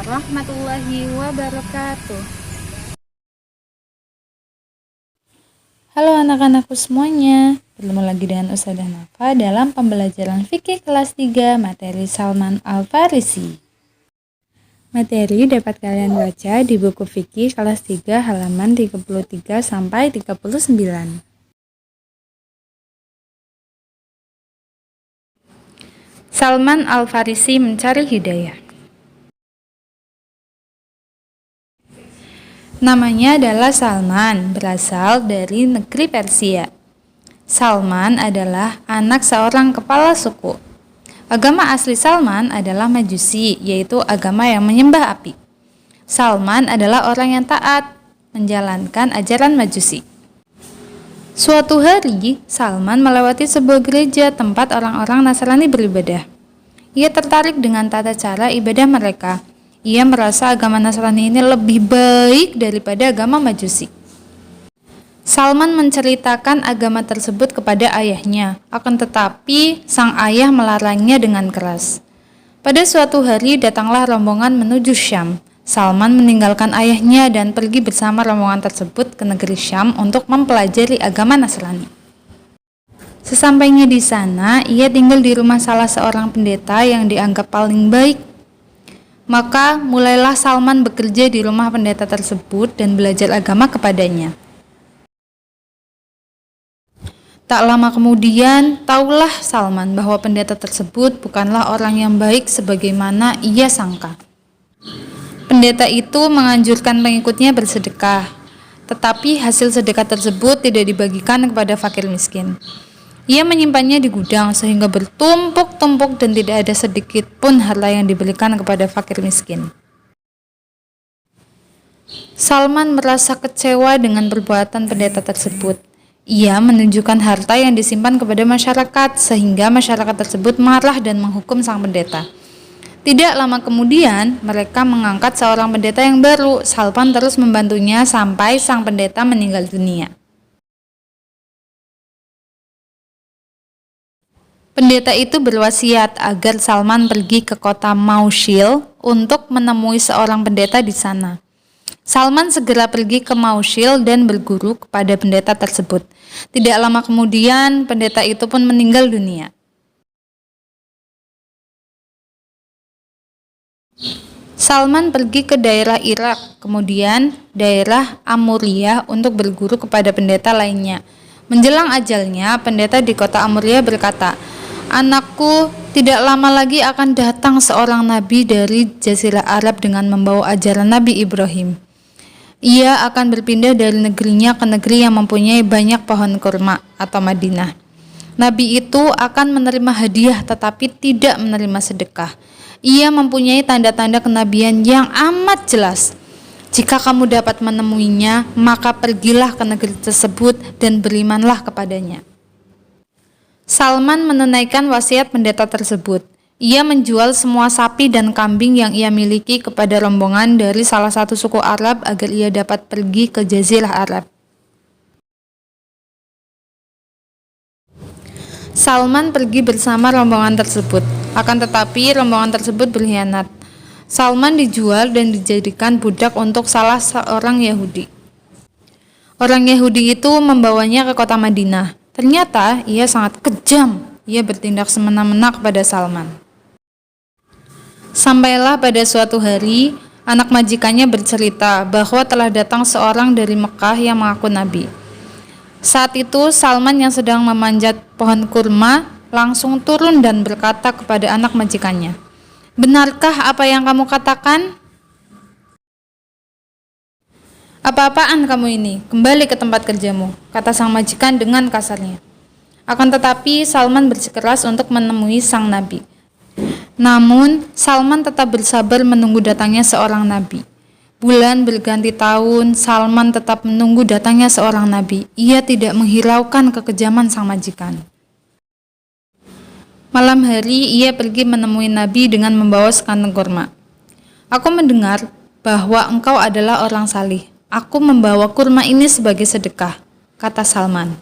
warahmatullahi wabarakatuh. Halo anak-anakku semuanya, bertemu lagi dengan Ustazah Nafa dalam pembelajaran fikih kelas 3 materi Salman Al-Farisi. Materi dapat kalian baca di buku fikih kelas 3 halaman 33 sampai 39. Salman Al-Farisi mencari hidayah. Namanya adalah Salman, berasal dari negeri Persia. Salman adalah anak seorang kepala suku. Agama asli Salman adalah Majusi, yaitu agama yang menyembah api. Salman adalah orang yang taat, menjalankan ajaran Majusi. Suatu hari, Salman melewati sebuah gereja tempat orang-orang Nasrani beribadah. Ia tertarik dengan tata cara ibadah mereka. Ia merasa agama Nasrani ini lebih baik daripada agama Majusi. Salman menceritakan agama tersebut kepada ayahnya, akan tetapi sang ayah melarangnya dengan keras. Pada suatu hari datanglah rombongan menuju Syam. Salman meninggalkan ayahnya dan pergi bersama rombongan tersebut ke negeri Syam untuk mempelajari agama Nasrani. Sesampainya di sana, ia tinggal di rumah salah seorang pendeta yang dianggap paling baik. Maka mulailah Salman bekerja di rumah pendeta tersebut dan belajar agama kepadanya. Tak lama kemudian, tahulah Salman bahwa pendeta tersebut bukanlah orang yang baik sebagaimana ia sangka. Pendeta itu menganjurkan pengikutnya bersedekah, tetapi hasil sedekah tersebut tidak dibagikan kepada fakir miskin. Ia menyimpannya di gudang sehingga bertumpuk-tumpuk dan tidak ada sedikit pun harta yang diberikan kepada fakir miskin. Salman merasa kecewa dengan perbuatan pendeta tersebut. Ia menunjukkan harta yang disimpan kepada masyarakat sehingga masyarakat tersebut marah dan menghukum sang pendeta. Tidak lama kemudian, mereka mengangkat seorang pendeta yang baru. Salman terus membantunya sampai sang pendeta meninggal dunia. Pendeta itu berwasiat agar Salman pergi ke kota Mausil untuk menemui seorang pendeta di sana. Salman segera pergi ke Mausil dan berguru kepada pendeta tersebut. Tidak lama kemudian, pendeta itu pun meninggal dunia. Salman pergi ke daerah Irak, kemudian daerah Amuriyah untuk berguru kepada pendeta lainnya. Menjelang ajalnya, pendeta di kota Amuriyah berkata, "Anakku, tidak lama lagi akan datang seorang nabi dari Jazirah Arab dengan membawa ajaran Nabi Ibrahim. Ia akan berpindah dari negerinya ke negeri yang mempunyai banyak pohon kurma atau Madinah. Nabi itu akan menerima hadiah tetapi tidak menerima sedekah. Ia mempunyai tanda-tanda kenabian yang amat jelas. Jika kamu dapat menemuinya, maka pergilah ke negeri tersebut dan berimanlah kepadanya." Salman menunaikan wasiat pendeta tersebut. Ia menjual semua sapi dan kambing yang ia miliki kepada rombongan dari salah satu suku Arab agar ia dapat pergi ke Jazirah Arab. Salman pergi bersama rombongan tersebut, akan tetapi rombongan tersebut berkhianat. Salman dijual dan dijadikan budak untuk salah seorang Yahudi. Orang Yahudi itu membawanya ke kota Madinah. Ternyata ia sangat kejam. Ia bertindak semena-mena kepada Salman. Sampailah pada suatu hari, anak majikannya bercerita bahwa telah datang seorang dari Mekah yang mengaku nabi. Saat itu Salman yang sedang memanjat pohon kurma langsung turun dan berkata kepada anak majikannya, "Benarkah apa yang kamu katakan?" "Apa-apaan kamu ini? Kembali ke tempat kerjamu," kata sang majikan dengan kasarnya. Akan tetapi Salman bersikeras untuk menemui sang nabi. Namun Salman tetap bersabar menunggu datangnya seorang nabi. Bulan berganti tahun, Salman tetap menunggu datangnya seorang nabi. Ia tidak menghiraukan kekejaman sang majikan. Malam hari ia pergi menemui nabi dengan membawa sekantong kurma. "Aku mendengar bahwa engkau adalah orang salih. Aku membawa kurma ini sebagai sedekah," kata Salman.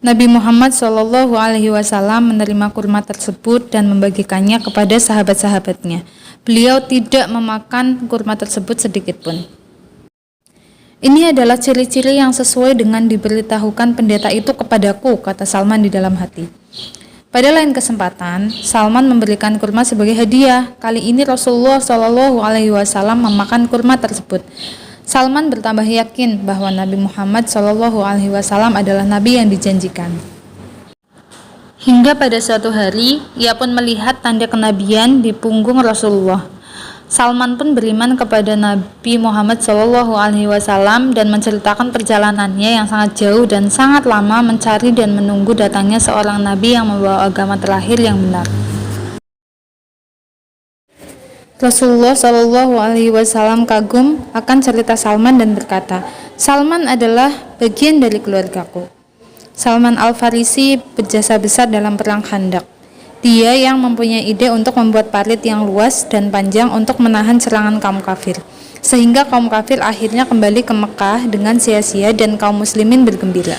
Nabi Muhammad SAW menerima kurma tersebut dan membagikannya kepada sahabat-sahabatnya. Beliau tidak memakan kurma tersebut sedikit pun. Ini adalah ciri-ciri yang sesuai dengan diberitahukan pendeta itu kepadaku, kata Salman di dalam hati. Pada lain kesempatan, Salman memberikan kurma sebagai hadiah. Kali ini Rasulullah Shallallahu Alaihi Wasallam memakan kurma tersebut. Salman bertambah yakin bahwa Nabi Muhammad Shallallahu Alaihi Wasallam adalah Nabi yang dijanjikan. Hingga pada suatu hari, ia pun melihat tanda kenabian di punggung Rasulullah. Salman pun beriman kepada Nabi Muhammad Shallallahu Alaihi Wasallam dan menceritakan perjalanannya yang sangat jauh dan sangat lama mencari dan menunggu datangnya seorang Nabi yang membawa agama terakhir yang benar. Rasulullah Shallallahu Alaihi Wasallam kagum akan cerita Salman dan berkata, Salman adalah bagian dari keluargaku. Salman Al-Farisi berjasa besar dalam perang Khandaq. Dia yang mempunyai ide untuk membuat parit yang luas dan panjang untuk menahan serangan kaum kafir, sehingga kaum kafir akhirnya kembali ke Mekah dengan sia-sia dan kaum muslimin bergembira.